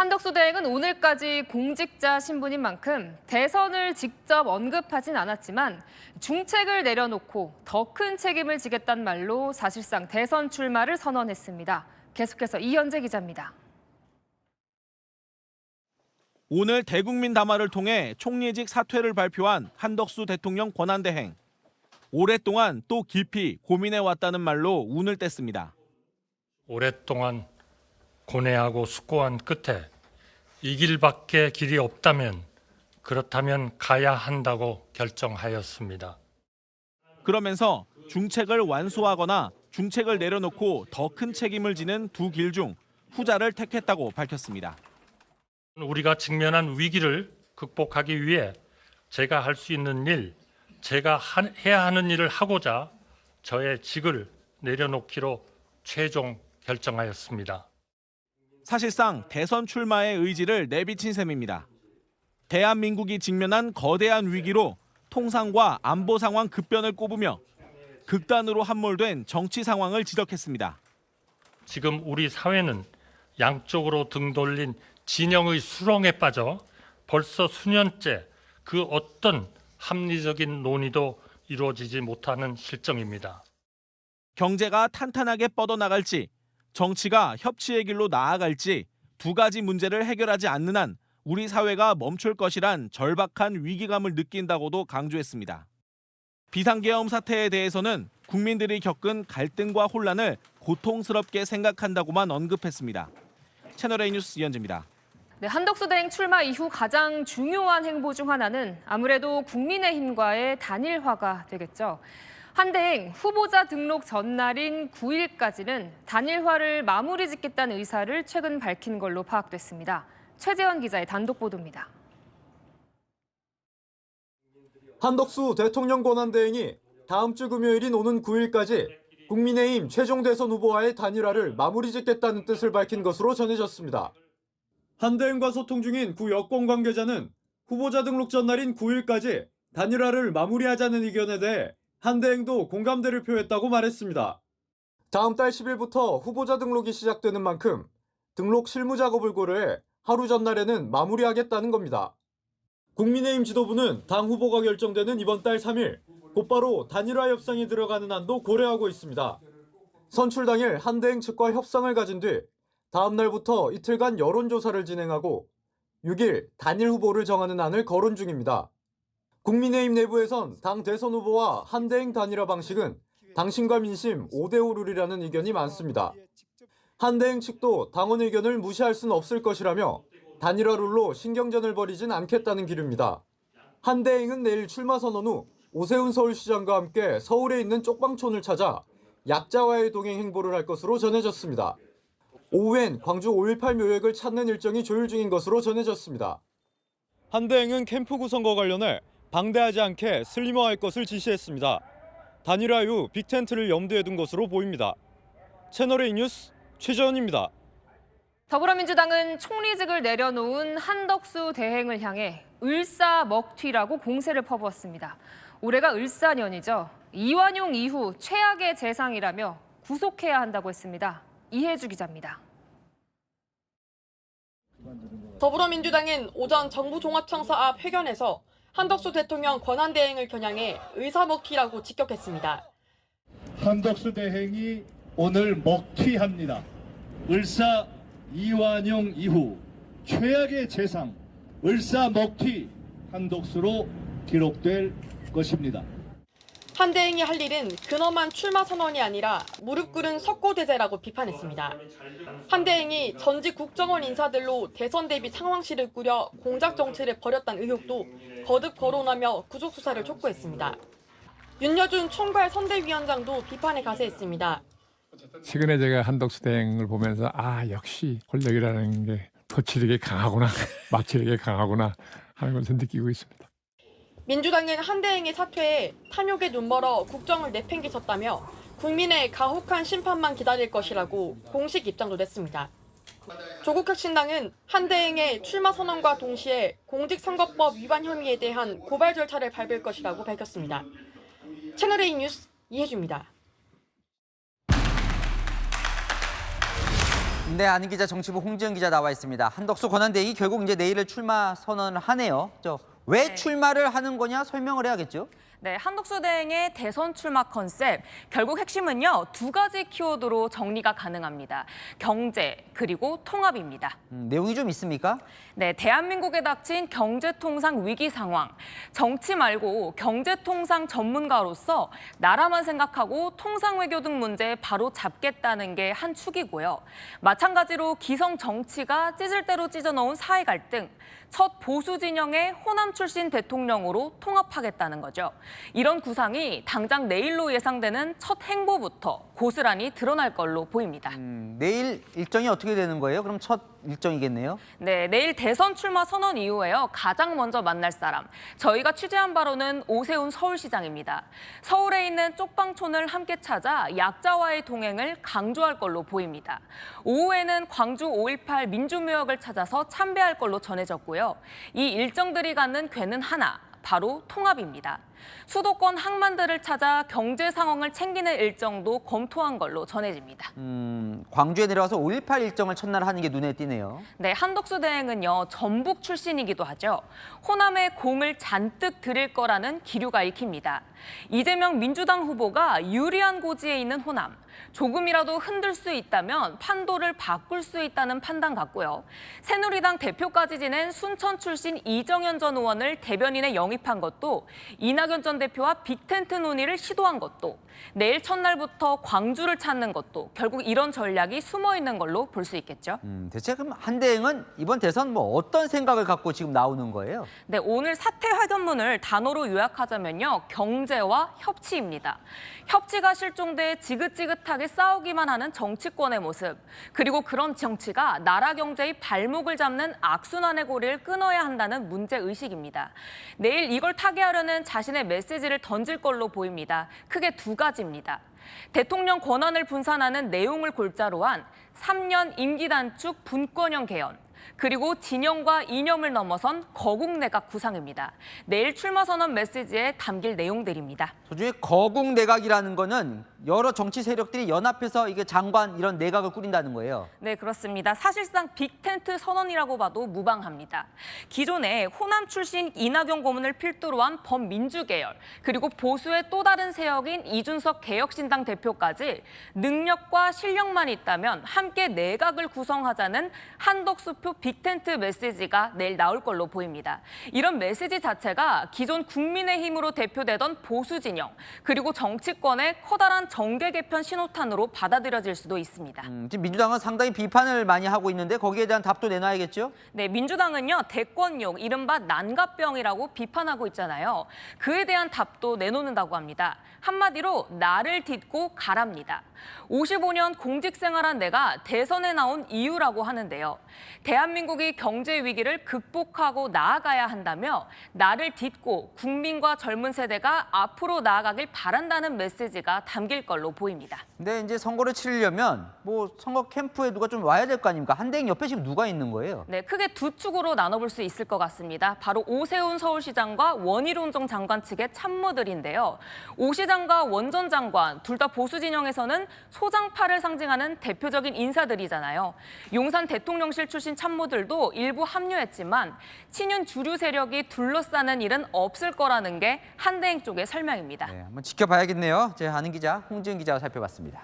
한덕수 대행은 오늘까지 공직자 신분인 만큼 대선을 직접 언급하진 않았지만 중책을 내려놓고 더 큰 책임을 지겠다는 말로 사실상 대선 출마를 선언했습니다. 계속해서 이현재 기자입니다. 오늘 대국민 담화를 통해 총리직 사퇴를 발표한 한덕수 대통령 권한대행. 오랫동안 또 깊이 고민해왔다는 말로 운을 뗐습니다. 오랫동안 고뇌하고 숙고한 끝에 이 길밖에 길이 없다면 그렇다면 가야 한다고 결정하였습니다. 그러면서 중책을 완수하거나 중책을 내려놓고 더 큰 책임을 지는 두 길 중 후자를 택했다고 밝혔습니다. 우리가 직면한 위기를 극복하기 위해 제가 할 수 있는 일, 제가 해야 하는 일을 하고자 저의 직을 내려놓기로 최종 결정하였습니다. 사실상 대선 출마의 의지를 내비친 셈입니다. 대한민국이 직면한 거대한 위기로 통상과 안보 상황 급변을 꼽으며 극단으로 함몰된 정치 상황을 지적했습니다. 지금 우리 사회는 양쪽으로 등 돌린 진영의 수렁에 빠져 벌써 수년째 그 어떤 합리적인 논의도 이루어지지 못하는 실정입니다. 경제가 탄탄하게 뻗어나갈지, 정치가 협치의 길로 나아갈지 두 가지 문제를 해결하지 않는 한 우리 사회가 멈출 것이란 절박한 위기감을 느낀다고도 강조했습니다. 비상계엄 사태에 대해서는 국민들이 겪은 갈등과 혼란을 고통스럽게 생각한다고만 언급했습니다. 채널A 뉴스 이현재입니다. 네, 한덕수 대행 출마 이후 가장 중요한 행보 중 하나는 아무래도 국민의힘과의 단일화가 되겠죠. 한 대행 후보자 등록 전날인 9일까지는 단일화를 마무리 짓겠다는 의사를 최근 밝힌 걸로 파악됐습니다. 최재원 기자의 단독 보도입니다. 한덕수 대통령 권한대행이 다음 주 금요일인 오는 9일까지 국민의힘 최종 대선 후보와의 단일화를 마무리 짓겠다는 뜻을 밝힌 것으로 전해졌습니다. 한 대행과 소통 중인 구 여권 관계자는 후보자 등록 전날인 9일까지 단일화를 마무리하자는 의견에 대해 한 대행도 공감대를 표했다고 말했습니다. 다음 달 10일부터 후보자 등록이 시작되는 만큼 등록 실무 작업을 고려해 하루 전날에는 마무리하겠다는 겁니다. 국민의힘 지도부는 당 후보가 결정되는 이번 달 3일 곧바로 단일화 협상에 들어가는 안도 고려하고 있습니다. 선출 당일 한 대행 측과 협상을 가진 뒤 다음 날부터 이틀간 여론조사를 진행하고 6일 단일 후보를 정하는 안을 거론 중입니다. 국민의힘 내부에선 당 대선 후보와 한 대행 단일화 방식은 당신과 민심 5대5 룰이라는 의견이 많습니다. 한 대행 측도 당원 의견을 무시할 수는 없을 것이라며 단일화 룰로 신경전을 벌이진 않겠다는 기류입니다. 한 대행은 내일 출마 선언 후 오세훈 서울시장과 함께 서울에 있는 쪽방촌을 찾아 약자와의 동행 행보를 할 것으로 전해졌습니다. 오후엔 광주 5.18 묘역을 찾는 일정이 조율 중인 것으로 전해졌습니다. 한 대행은 캠프 구성과 관련해 방대하지 않게 슬리머할 것을 지시했습니다. 단일화 이후 빅텐트를 염두에 둔 것으로 보입니다. 채널A 뉴스 최재원입니다. 더불어민주당은 총리직을 내려놓은 한덕수 대행을 향해 을사먹튀라고 공세를 퍼부었습니다. 올해가 을사년이죠. 이완용 이후 최악의 재상이라며 구속해야 한다고 했습니다. 이혜주 기자입니다. 더불어민주당은 오전 정부 종합청사 앞 회견에서 한덕수 대통령 권한대행을 겨냥해 의사먹튀라고 직격했습니다. 한덕수 대행이 오늘 먹튀합니다. 을사 이완용 이후 최악의 재상 을사먹튀 한덕수로 기록될 것입니다. 한 대행이 할 일은 근엄한 출마 선언이 아니라 무릎 꿇은 석고대제라고 비판했습니다. 한 대행이 전직 국정원 인사들로 대선 대비 상황실을 꾸려 공작 정치를 벌였다는 의혹도 거듭 거론하며 구속 수사를 촉구했습니다. 윤여준 총괄 선대위원장도 비판에 가세했습니다. 최근에 제가 한덕수 대행을 보면서 역시 권력이라는 게 토치력이 강하구나, 마취력이 강하구나 하는 것을 느끼고 있습니다. 민주당은 한 대행의 사퇴에 탐욕에 눈멀어 국정을 내팽개쳤다며 국민의 가혹한 심판만 기다릴 것이라고 공식 입장도 냈습니다. 조국혁신당은 한 대행의 출마 선언과 동시에 공직선거법 위반 혐의에 대한 고발 절차를 밟을 것이라고 밝혔습니다. 채널A 뉴스 이혜주입니다. 네, 아는 기자 정치부 홍지연 기자 나와 있습니다. 한덕수 권한대행이 결국 이제 내일을 출마 선언을 하네요. 왜 출마를 하는 거냐 설명을 해야겠죠? 네, 한덕수 대행의 대선 출마 컨셉, 결국 핵심은요, 두 가지 키워드로 정리가 가능합니다. 경제, 그리고 통합입니다. 내용이 좀 있습니까? 네, 대한민국에 닥친 경제통상 위기 상황. 정치 말고 경제통상 전문가로서 나라만 생각하고 통상외교 등 문제 바로 잡겠다는 게 한 축이고요. 마찬가지로 기성 정치가 찢을 대로 찢어놓은 사회 갈등. 첫 보수 진영의 호남 출신 대통령으로 통합하겠다는 거죠. 이런 구상이 당장 내일로 예상되는 첫 행보부터 고스란히 드러날 걸로 보입니다. 내일 일정이 어떻게 되는 거예요? 그럼 첫 일정이겠네요? 네, 내일 대선 출마 선언 이후에요. 가장 먼저 만날 사람. 저희가 취재한 바로는 오세훈 서울시장입니다. 서울에 있는 쪽방촌을 함께 찾아 약자와의 동행을 강조할 걸로 보입니다. 오후에는 광주 5.18 민주묘역을 찾아서 참배할 걸로 전해졌고요. 이 일정들이 갖는 궤는 하나, 바로 통합입니다. 수도권 항만들을 찾아 경제 상황을 챙기는 일정도 검토한 걸로 전해집니다. 광주에 내려와서 5.18 일정을 첫날 하는 게 눈에 띄네요. 네, 한덕수 대행은요, 전북 출신이기도 하죠. 호남에 공을 잔뜩 들일 거라는 기류가 읽힙니다. 이재명 민주당 후보가 유리한 고지에 있는 호남, 조금이라도 흔들 수 있다면 판도를 바꿀 수 있다는 판단 같고요. 새누리당 대표까지 지낸 순천 출신 이정현 전 의원을 대변인에 영입한 것도, 이낙연 전 대표와 빅텐트 논의를 시도한 것도, 내일 첫날부터 광주를 찾는 것도 결국 이런 전략이 숨어 있는 걸로 볼 수 있겠죠. 대체 그럼 한대행은 이번 대선 뭐 어떤 생각을 갖고 지금 나오는 거예요? 네, 오늘 사퇴 회견문을 단어로 요약하자면요, 경제와 협치입니다. 협치가 실종돼 지긋지긋하게 싸우기만 하는 정치권의 모습, 그리고 그런 정치가 나라 경제의 발목을 잡는 악순환의 고리를 끊어야 한다는 문제의식입니다. 내일 이걸 타개하려는 자신의 메시지를 던질 걸로 보입니다. 크게 두 가지입니다. 대통령 권한을 분산하는 내용을 골자로 한 3년 임기 단축 분권형 개헌, 그리고 진영과 이념을 넘어선 거국 내각 구상입니다. 내일 출마 선언 메시지에 담길 내용들입니다. 소중에 거국 내각이라는 거는 여러 정치 세력들이 연합해서 이게 장관 이런 내각을 꾸린다는 거예요. 네, 그렇습니다. 사실상 빅텐트 선언이라고 봐도 무방합니다. 기존에 호남 출신 이낙연 고문을 필두로 한 범민주계열, 그리고 보수의 또 다른 세력인 이준석 개혁신당 대표까지 능력과 실력만 있다면 함께 내각을 구성하자는 한덕수표 빅텐트 메시지가 내일 나올 걸로 보입니다. 이런 메시지 자체가 기존 국민의힘으로 대표되던 보수 진영, 그리고 정치권의 커다란 정계 개편 신호탄으로 받아들여질 수도 있습니다. 지금 민주당은 상당히 비판을 많이 하고 있는데 거기에 대한 답도 내놔야겠죠? 네, 민주당은요, 대권욕, 이른바 난갑병이라고 비판하고 있잖아요. 그에 대한 답도 내놓는다고 합니다. 한마디로 나를 딛고 가랍니다. 55년 공직생활한 내가 대선에 나온 이유라고 하는데요. 대한민국이 경제 위기를 극복하고 나아가야 한다며 나를 딛고 국민과 젊은 세대가 앞으로 나아가길 바란다는 메시지가 담길 걸로 보입니다. 근데 이제 선거를 치르려면 뭐 선거 캠프에 누가 좀 와야 될 거 아닙니까? 한대행 옆에 지금 누가 있는 거예요? 네, 크게 두 축으로 나눠볼 수 있을 것 같습니다. 바로 오세훈 서울시장과 원희룡 장관 측의 참모들인데요. 오 시장과 원 전 장관 둘 다 보수 진영에서는 소장파를 상징하는 대표적인 인사들이잖아요. 용산 대통령실 출신 참모들도 일부 합류했지만 친윤 주류 세력이 둘러싸는 일은 없을 거라는 게 한대행 쪽의 설명입니다. 네, 한번 지켜봐야겠네요. 제 아는 기자 홍지은 기자가 살펴봤습니다.